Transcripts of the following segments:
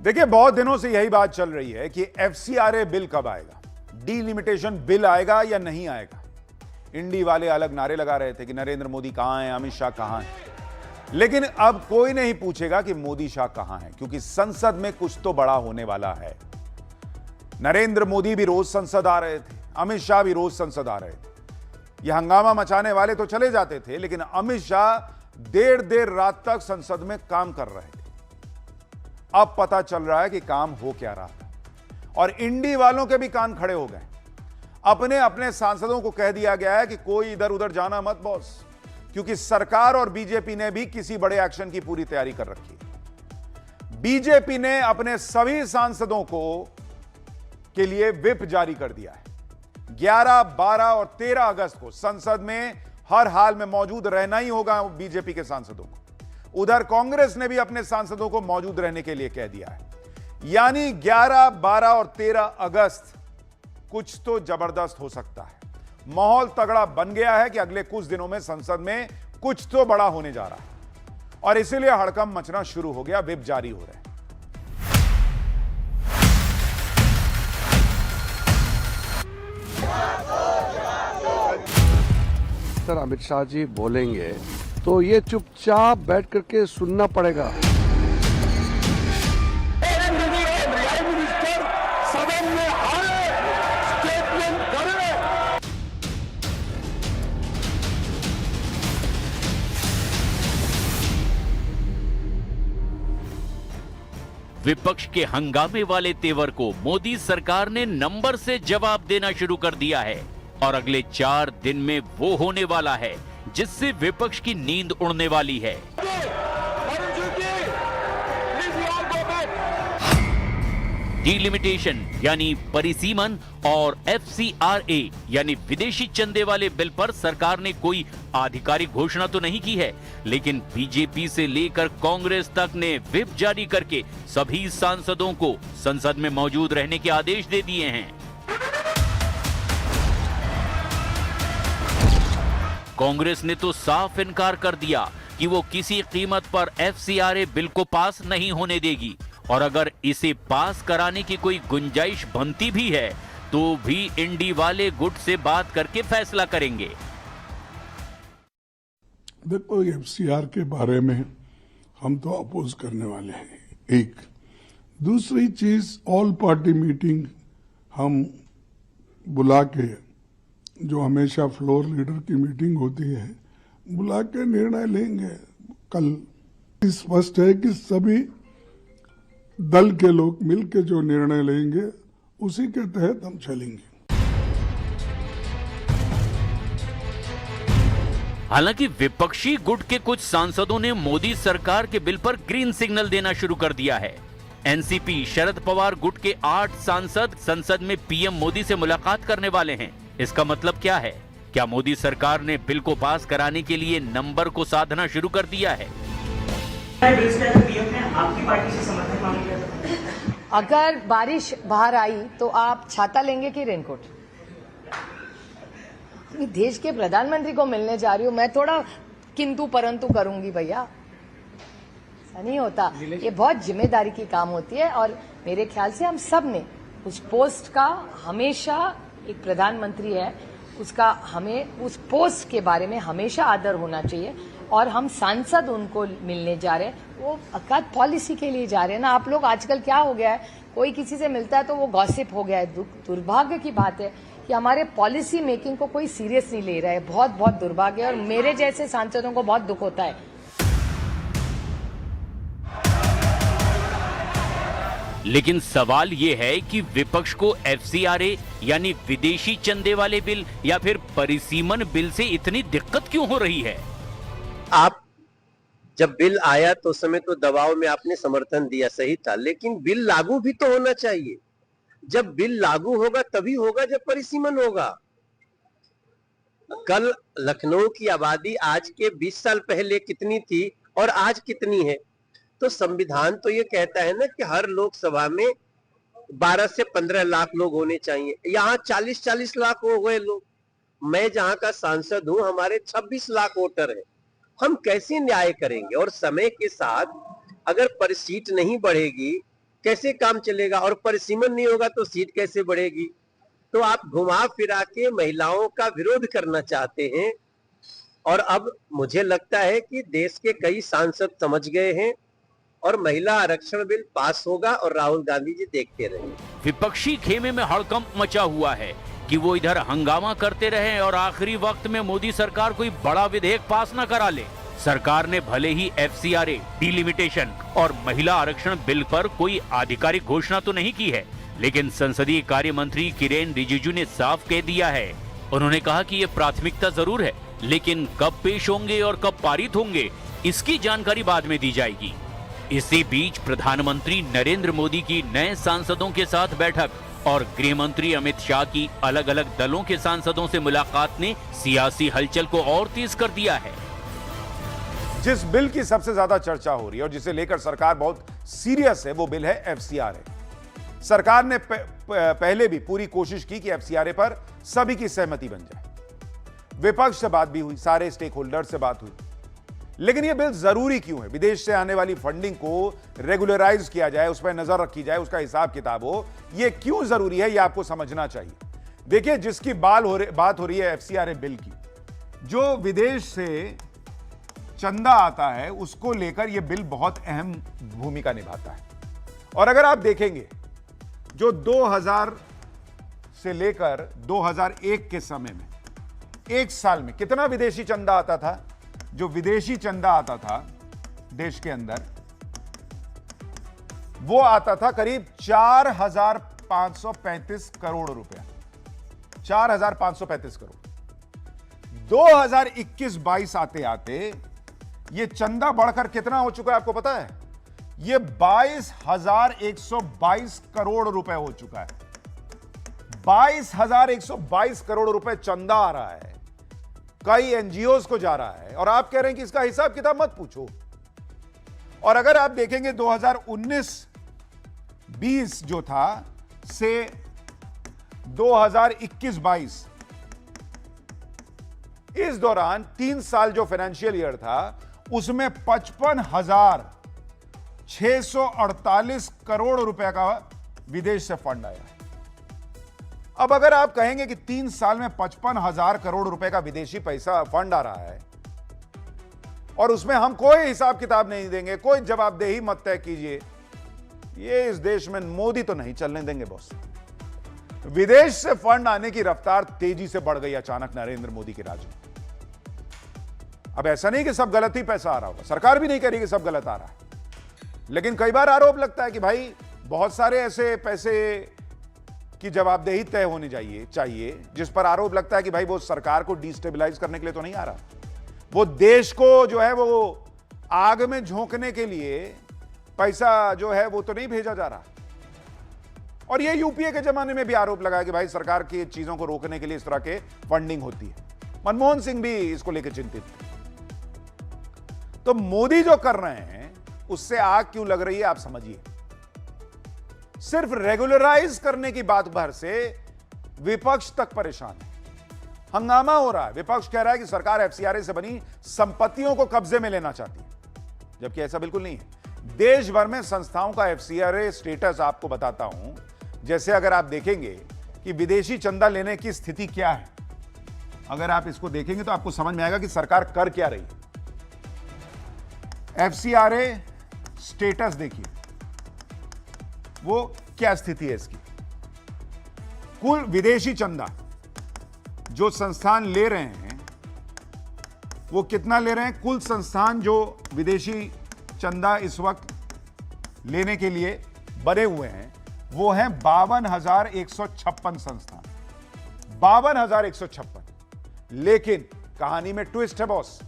देखिए, बहुत दिनों से यही बात चल रही है कि एफसीआरए बिल कब आएगा, डीलिमिटेशन बिल आएगा या नहीं आएगा। इंडी वाले अलग नारे लगा रहे थे कि नरेंद्र मोदी कहां हैं, अमित शाह कहां हैं, लेकिन अब कोई नहीं पूछेगा कि मोदी शाह कहां हैं, क्योंकि संसद में कुछ तो बड़ा होने वाला है। नरेंद्र मोदी भी रोज संसद आ रहे थे, अमित शाह भी रोज संसद आ रहे थे। यह हंगामा मचाने वाले तो चले जाते थे, लेकिन अमित शाह देर देर रात तक संसद में काम कर रहे थे। अब पता चल रहा है कि काम हो क्या रहा था, और इंडी वालों के भी कान खड़े हो गए। अपने अपने सांसदों को कह दिया गया है कि कोई इधर उधर जाना मत बॉस, क्योंकि सरकार और बीजेपी ने भी किसी बड़े एक्शन की पूरी तैयारी कर रखी है। बीजेपी ने अपने सभी सांसदों को के लिए व्हिप जारी कर दिया है। 11, 12 और 13 अगस्त को संसद में हर हाल में मौजूद रहना ही होगा बीजेपी के सांसदों को। उधर कांग्रेस ने भी अपने सांसदों को मौजूद रहने के लिए कह दिया है। यानी 11, 12 और 13 अगस्त कुछ तो जबरदस्त हो सकता है। माहौल तगड़ा बन गया है कि अगले कुछ दिनों में संसद में कुछ तो बड़ा होने जा रहा है, और इसीलिए हड़कंप मचना शुरू हो गया, व्हिप जारी हो रहे हैं। सर, अमित शाह जी बोलेंगे तो ये चुपचाप बैठ करके सुनना पड़ेगा। विपक्ष के हंगामे वाले तेवर को मोदी सरकार ने नंबर से जवाब देना शुरू कर दिया है, और अगले 4 दिन में वो होने वाला है जिससे विपक्ष की नींद उड़ने वाली है। डीलिमिटेशन यानी परिसीमन और एफसीआरए यानी विदेशी चंदे वाले बिल पर सरकार ने कोई आधिकारिक घोषणा तो नहीं की है, लेकिन बीजेपी से लेकर कांग्रेस तक ने व्हिप जारी करके सभी सांसदों को संसद में मौजूद रहने के आदेश दे दिए हैं। कांग्रेस ने तो साफ इनकार कर दिया कि वो किसी कीमत पर एफसीआरए बिल को पास नहीं होने देगी, और अगर इसे पास कराने की कोई गुंजाइश बनती भी है तो भी इंडी वाले गुट से बात करके फैसला करेंगे। देखो, एफसीआर के बारे में हम तो अपोज करने वाले हैं। एक दूसरी चीज, ऑल पार्टी मीटिंग हम बुला के, जो हमेशा फ्लोर लीडर की मीटिंग होती है, बुला के निर्णय लेंगे। कल स्पष्ट है कि सभी दल के लोग मिलकर जो निर्णय लेंगे उसी के तहत हम चलेंगे। हालांकि विपक्षी गुट के कुछ सांसदों ने मोदी सरकार के बिल पर ग्रीन सिग्नल देना शुरू कर दिया है। एनसीपी शरद पवार गुट के 8 सांसद संसद में पीएम मोदी से मुलाकात करने वाले हैं। इसका मतलब क्या है? क्या मोदी सरकार ने बिल को पास कराने के लिए नंबर को साधना शुरू कर दिया है? आपकी पार्टी से समर्थन मांग लिया। अगर बारिश बाहर आई तो आप छाता लेंगे कि रेनकोट? देश के प्रधानमंत्री को मिलने जा रही हूँ, मैं थोड़ा किंतु परंतु करूंगी भैया, ऐसा नहीं होता। ये बहुत जिम्मेदारी की काम होती है, और मेरे ख्याल से हम सब ने उस पोस्ट का, हमेशा एक प्रधानमंत्री है उसका, हमें उस पोस्ट के बारे में हमेशा आदर होना चाहिए। और हम सांसद उनको मिलने जा रहे हैं, वो अकाद पॉलिसी के लिए जा रहे हैं ना। आप लोग आजकल क्या हो गया है, कोई किसी से मिलता है तो वो गॉसिप हो गया है। दुर्भाग्य की बात है कि हमारे पॉलिसी मेकिंग को कोई सीरियस नहीं ले रहा है। बहुत बहुत दुर्भाग्य है, और मेरे जैसे सांसदों को बहुत दुख होता है। लेकिन सवाल ये है कि विपक्ष को एफसीआरए यानी विदेशी चंदे वाले बिल या फिर परिसीमन बिल से इतनी दिक्कत क्यों हो रही है? आप जब बिल आया तो उस समय तो दबाव में आपने समर्थन दिया, सही था, लेकिन बिल लागू भी तो होना चाहिए। जब बिल लागू होगा तभी होगा जब परिसीमन होगा। कल लखनऊ की आबादी आज के 20 साल पहले कितनी थी और आज कितनी है? तो संविधान तो ये कहता है ना कि हर लोकसभा में 12 से 15 लाख लोग होने चाहिए। यहाँ 40-40 लाख हो गए लोग। मैं जहां का सांसद हूं, हमारे 26 लाख वोटर हैं। हम कैसे न्याय करेंगे? और समय के साथ अगर पर सीट नहीं बढ़ेगी कैसे काम चलेगा, और परिसीमन नहीं होगा तो सीट कैसे बढ़ेगी। तो आप घुमा फिरा के महिलाओं का विरोध करना चाहते हैं, और अब मुझे लगता है कि देश के कई सांसद समझ गए हैं और महिला आरक्षण बिल पास होगा और राहुल गांधी जी देखते रहेंगे। विपक्षी खेमे में हड़कंप मचा हुआ है कि वो इधर हंगामा करते रहे और आखिरी वक्त में मोदी सरकार कोई बड़ा विधेयक पास न करा ले। सरकार ने भले ही FCRA, डिलिमिटेशन और महिला आरक्षण बिल पर कोई आधिकारिक घोषणा तो नहीं की है, लेकिन संसदीय कार्य मंत्री किरेन रिजिजू ने साफ कह दिया है। उन्होंने कहा कि ये प्राथमिकता जरूर है, लेकिन कब पेश होंगे और कब पारित होंगे इसकी जानकारी बाद में दी जाएगी। इसी बीच प्रधानमंत्री नरेंद्र मोदी की नए सांसदों के साथ बैठक और गृह मंत्री अमित शाह की अलग अलग दलों के सांसदों से मुलाकात ने सियासी हलचल को और तेज कर दिया है। जिस बिल की सबसे ज्यादा चर्चा हो रही है और जिसे लेकर सरकार बहुत सीरियस है, वो बिल है FCRA। सरकार ने पहले भी पूरी कोशिश की कि FCRA पर सभी की सहमति बन जाए। विपक्ष से बात भी हुई, सारे स्टेक होल्डर से बात हुई, लेकिन यह बिल जरूरी क्यों है? विदेश से आने वाली फंडिंग को रेगुलराइज किया जाए, उस पर नजर रखी जाए, उसका हिसाब किताब हो, यह क्यों जरूरी है, यह आपको समझना चाहिए। देखिए, जिसकी बात हो रही है FCRA बिल की, जो विदेश से चंदा आता है उसको लेकर यह बिल बहुत अहम भूमिका निभाता है। और अगर आप देखेंगे, जो 2000 से लेकर 2001 के समय में एक साल में कितना विदेशी चंदा आता था, जो विदेशी चंदा आता था देश के अंदर, वो आता था करीब 4535 करोड़ रुपया। 4535 करोड़। 2021-22 आते आते ये चंदा बढ़कर कितना हो चुका है आपको पता है? ये 22,122 करोड़ रुपए हो चुका है। 22,122 करोड़ रुपए चंदा आ रहा है, कई एनजीओज को जा रहा है, और आप कह रहे हैं कि इसका हिसाब किताब मत पूछो। और अगर आप देखेंगे 2019-20 जो था से 2021-22, इस दौरान 3 साल जो फाइनेंशियल ईयर था, उसमें 55,648 करोड़ रुपए का विदेश से फंड आया। अब अगर आप कहेंगे कि 3 साल में 55,000 करोड़ रुपए का विदेशी पैसा फंड आ रहा है और उसमें हम कोई हिसाब किताब नहीं देंगे, कोई जवाबदेही मत तय कीजिए, ये इस देश में मोदी तो नहीं चलने देंगे बॉस। विदेश से फंड आने की रफ्तार तेजी से बढ़ गई अचानक नरेंद्र मोदी के राज में। अब ऐसा नहीं कि सब गलत ही पैसा आ रहा होगा, सरकार भी नहीं कह रही कि सब गलत आ रहा है, लेकिन कई बार आरोप लगता है कि भाई बहुत सारे ऐसे पैसे की जवाबदेही तय होनी चाहिए जिस पर आरोप लगता है कि भाई वो सरकार को डिस्टेबलाइज करने के लिए तो नहीं आ रहा, वो देश को जो है वो आग में झोंकने के लिए पैसा जो है वो तो नहीं भेजा जा रहा। और ये यूपीए के जमाने में भी आरोप लगा कि भाई सरकार की चीजों को रोकने के लिए इस तरह के फंडिंग होती है। मनमोहन सिंह भी इसको लेकर चिंतित थे। तो मोदी जो कर रहे हैं उससे आग क्यों लग रही है आप समझिए। सिर्फ रेगुलराइज करने की बात भर से विपक्ष तक परेशान है, हंगामा हो रहा है। विपक्ष कह रहा है कि सरकार FCRA से बनी संपत्तियों को कब्जे में लेना चाहती है, जबकि ऐसा बिल्कुल नहीं है। देश भर में संस्थाओं का FCRA स्टेटस आपको बताता हूं। जैसे अगर आप देखेंगे कि विदेशी चंदा लेने की स्थिति क्या है, अगर आप इसको देखेंगे तो आपको समझ में आएगा कि सरकार कर क्या रही है। FCRA स्टेटस देखिए, वो क्या स्थिति है इसकी। कुल विदेशी चंदा जो संस्थान ले रहे हैं वो कितना ले रहे हैं? कुल संस्थान जो विदेशी चंदा इस वक्त लेने के लिए बने हुए हैं वो हैं 52,156 संस्थान। 52,156। लेकिन कहानी में ट्विस्ट है बॉस,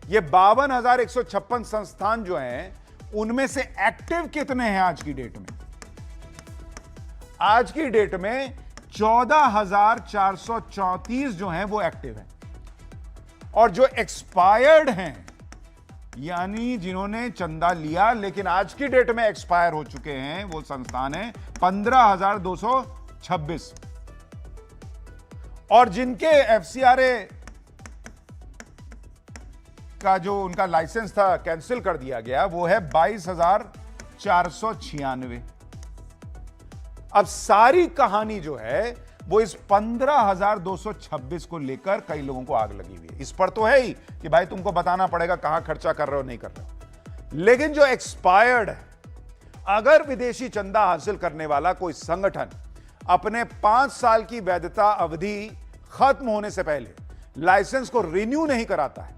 ये 52,156 संस्थान जो हैं उनमें से एक्टिव कितने हैं आज की डेट में? आज की डेट में 14,434 जो हैं वो एक्टिव हैं, और जो एक्सपायर्ड हैं यानी जिन्होंने चंदा लिया लेकिन आज की डेट में एक्सपायर हो चुके हैं वो संस्थान है 15,226, और जिनके FCRA का जो उनका लाइसेंस था कैंसिल कर दिया गया वो है 496। अब सारी कहानी जो है वो इस 15,226 को लेकर कई लोगों को आग लगी हुई है। इस पर तो है ही कि भाई तुमको बताना पड़ेगा कहां खर्चा कर रहे हो नहीं कर रहे हो, लेकिन जो एक्सपायर्ड है, अगर विदेशी चंदा हासिल करने वाला कोई संगठन अपने 5 साल की वैधता अवधि खत्म होने से पहले लाइसेंस को रिन्यू नहीं कराता है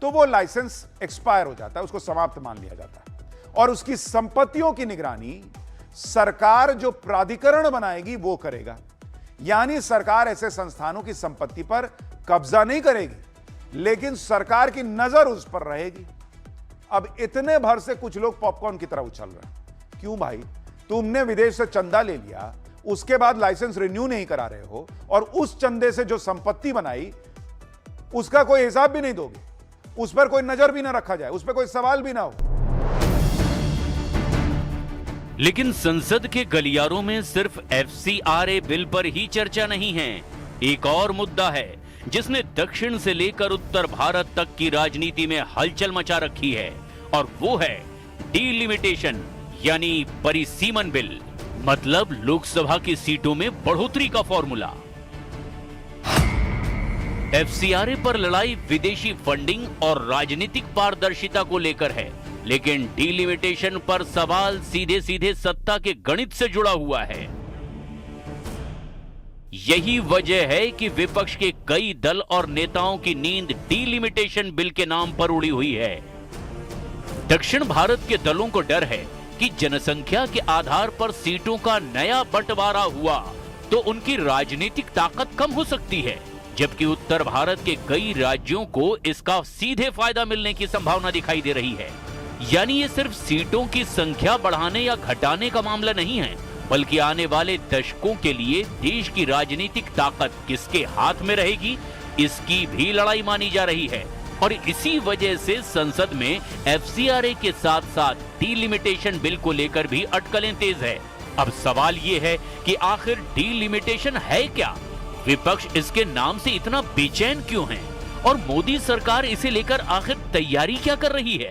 तो वो लाइसेंस एक्सपायर हो जाता है, उसको समाप्त मान लिया जाता है और उसकी संपत्तियों की निगरानी सरकार जो प्राधिकरण बनाएगी वो करेगा। यानी सरकार ऐसे संस्थानों की संपत्ति पर कब्जा नहीं करेगी, लेकिन सरकार की नजर उस पर रहेगी। अब इतने भर से कुछ लोग पॉपकॉर्न की तरह उछल रहे हैं। क्यों भाई? तुमने विदेश से चंदा ले लिया, उसके बाद लाइसेंस रिन्यू नहीं करा रहे हो और उस चंदे से जो संपत्ति बनाई उसका कोई हिसाब भी नहीं दोगे, उस पर कोई नजर भी ना रखा जाए, उस पर कोई सवाल भी ना हो। लेकिन संसद के गलियारों में सिर्फ FCRA बिल पर ही चर्चा नहीं है। एक और मुद्दा है जिसने दक्षिण से लेकर उत्तर भारत तक की राजनीति में हलचल मचा रखी है और वो है डीलिमिटेशन यानी परिसीमन बिल, मतलब लोकसभा की सीटों में बढ़ोतरी का फॉर्मूला। FCRA पर लड़ाई विदेशी फंडिंग और राजनीतिक पारदर्शिता को लेकर है, लेकिन डीलिमिटेशन पर सवाल सीधे सीधे सत्ता के गणित से जुड़ा हुआ है। यही वजह है कि विपक्ष के कई दल और नेताओं की नींद डीलिमिटेशन बिल के नाम पर उड़ी हुई है। दक्षिण भारत के दलों को डर है कि जनसंख्या के आधार पर सीटों का नया बंटवारा हुआ तो उनकी राजनीतिक ताकत कम हो सकती है, जबकि उत्तर भारत के कई राज्यों को इसका सीधे फायदा मिलने की संभावना दिखाई दे रही है। यानी ये सिर्फ सीटों की संख्या बढ़ाने या घटाने का मामला नहीं है, बल्कि आने वाले दशकों के लिए देश की राजनीतिक ताकत किसके हाथ में रहेगी, इसकी भी लड़ाई मानी जा रही है। और इसी वजह से संसद में FCRA के साथ साथ डीलिमिटेशन बिल को लेकर भी अटकलें तेज है। अब सवाल ये है कि आखिर डीलिमिटेशन है क्या? विपक्ष इसके नाम से इतना बेचैन क्यों है और मोदी सरकार इसे लेकर आखिर तैयारी क्या कर रही है?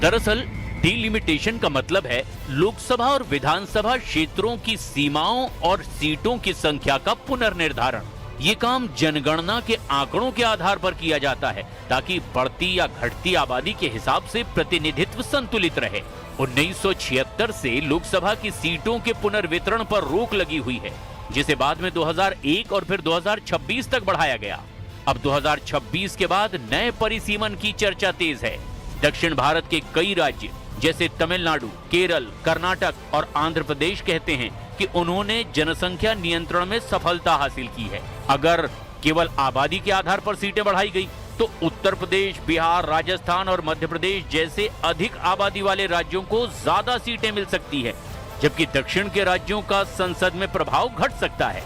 दरअसल डीलिमिटेशन का मतलब है लोकसभा और विधानसभा क्षेत्रों की सीमाओं और सीटों की संख्या का पुनर्निर्धारण। ये काम जनगणना के आंकड़ों के आधार पर किया जाता है ताकि बढ़ती या घटती आबादी के हिसाब से प्रतिनिधित्व संतुलित रहे। 1976 से लोकसभा की सीटों के पुनर्वितरण पर रोक लगी हुई है, जिसे बाद में 2001 और फिर 2026 तक बढ़ाया गया। अब 2026 के बाद नए परिसीमन की चर्चा तेज है। दक्षिण भारत के कई राज्य जैसे तमिलनाडु, केरल, कर्नाटक और आंध्र प्रदेश कहते हैं कि उन्होंने जनसंख्या नियंत्रण में सफलता हासिल की है। अगर केवल आबादी के आधार पर सीटें बढ़ाई गई तो उत्तर प्रदेश, बिहार, राजस्थान और मध्य प्रदेश जैसे अधिक आबादी वाले राज्यों को ज्यादा सीटें मिल सकती है, जबकि दक्षिण के राज्यों का संसद में प्रभाव घट सकता है।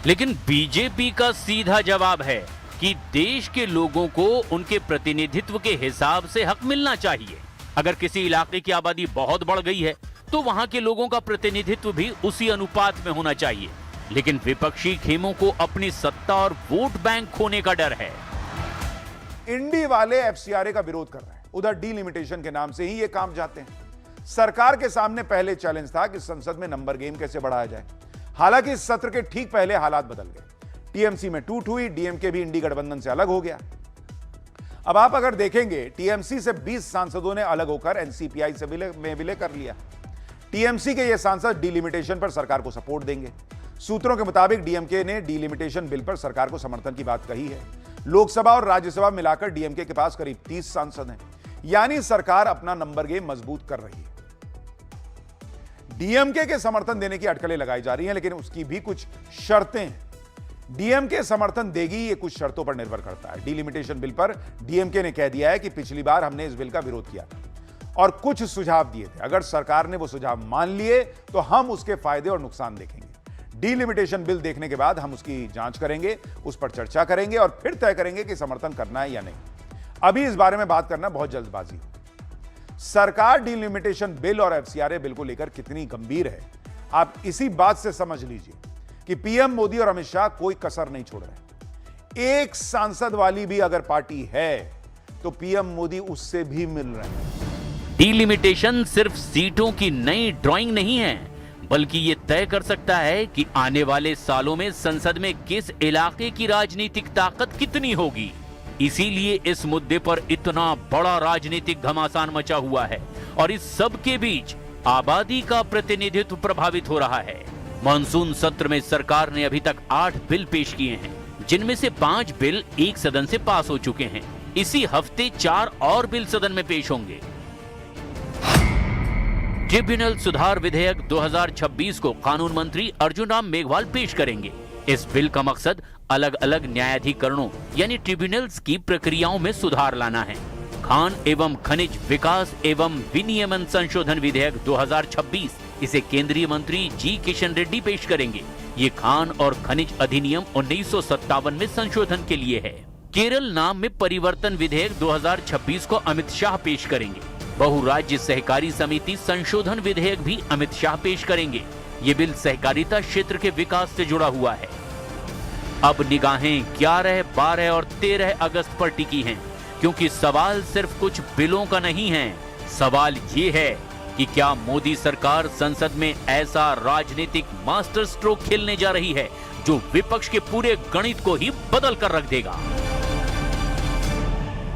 लेकिन बीजेपी का सीधा जवाब है कि देश के लोगों को उनके प्रतिनिधित्व के हिसाब से हक मिलना चाहिए। अगर किसी इलाके की आबादी बहुत बढ़ गई है तो वहां के लोगों का प्रतिनिधित्व भी उसी अनुपात में होना चाहिए। लेकिन विपक्षी खेमों को अपनी सत्ता और वोट बैंक खोने का डर है। इंडी वाले FCRA का विरोध कर रहे हैं, उधर डीलिमिटेशन के नाम से ही ये काम जाते हैं। सरकार के सामने पहले चैलेंज था कि संसद में नंबर गेम कैसे बढ़ाया जाए। हालांकि इस सत्र के ठीक पहले हालात बदल गए। टीएमसी में टूट हुई, डीएमके भी इंडी गठबंधन से अलग हो गया। अब आप अगर देखेंगे टीएमसी से 20 सांसदों ने अलग होकर एनसीपीआई से विलय कर लिया। टीएमसी के ये सांसद डीलिमिटेशन पर सरकार को सपोर्ट देंगे। सूत्रों के मुताबिक डीएमके ने डीलिमिटेशन बिल पर सरकार को समर्थन की बात कही है। लोकसभा और राज्यसभा मिलाकर डीएमके के पास करीब 30 सांसद हैं, यानी सरकार अपना नंबर गेम मजबूत कर रही है। डीएमके के समर्थन देने की अटकलें लगाई जा रही हैं, लेकिन उसकी भी कुछ शर्तें हैं। डीएमके समर्थन देगी, ये कुछ शर्तों पर निर्भर करता है। डीलिमिटेशन बिल पर डीएमके ने कह दिया है कि पिछली बार हमने इस बिल का विरोध किया था और कुछ सुझाव दिए थे। अगर सरकार ने वो सुझाव मान लिए तो हम उसके फायदे और नुकसान देखेंगे। डीलिमिटेशन बिल देखने के बाद हम उसकी जांच करेंगे, उस पर चर्चा करेंगे और फिर तय करेंगे कि समर्थन करना है या नहीं। अभी इस बारे में बात करना बहुत जल्दबाजी है। सरकार डीलिमिटेशन बिल और FCRA बिल को लेकर कितनी गंभीर है, आप इसी बात से समझ लीजिए कि पीएम मोदी और अमित शाह कोई कसर नहीं छोड़ रहे। एक सांसद वाली भी अगर पार्टी है तो पीएम मोदी उससे भी मिल रहे हैं। डिलिमिटेशन सिर्फ सीटों की नई ड्राइंग नहीं है, बल्कि ये तय कर सकता है कि आने वाले सालों में संसद में किस इलाके की राजनीतिक ताकत कितनी होगी। इसीलिए इस मुद्दे पर इतना बड़ा राजनीतिक घमासान मचा हुआ है और इस सब के बीच आबादी का प्रतिनिधित्व प्रभावित हो रहा है। मॉनसून सत्र में सरकार ने अभी तक 8 बिल पेश किए हैं, जिनमें से 5 बिल एक सदन से पास हो चुके हैं। इसी हफ्ते 4 और बिल सदन में पेश होंगे। ट्रिब्यूनल सुधार विधेयक 2026 को कानून मंत्री अर्जुन राम मेघवाल पेश करेंगे। इस बिल का मकसद अलग अलग न्यायाधिकरणों यानी ट्रिब्यूनल्स की प्रक्रियाओं में सुधार लाना है। खान एवं खनिज विकास एवं विनियमन संशोधन विधेयक 2026 इसे केंद्रीय मंत्री जी किशन रेड्डी पेश करेंगे। ये खान और खनिज अधिनियम 1957 में संशोधन के लिए है। केरल नाम में परिवर्तन विधेयक 2026 को अमित शाह पेश करेंगे। बहुराज्य सहकारी समिति संशोधन विधेयक भी अमित शाह पेश करेंगे। ये बिल सहकारिता क्षेत्र के विकास से जुड़ा हुआ है। अब निगाहें 11, 12 और 13 अगस्त पर टिकी हैं, क्योंकि सवाल सिर्फ कुछ बिलों का नहीं है। सवाल ये है कि क्या मोदी सरकार संसद में ऐसा राजनीतिक मास्टर स्ट्रोक खेलने जा रही है जो विपक्ष के पूरे गणित को ही बदल कर रख देगा।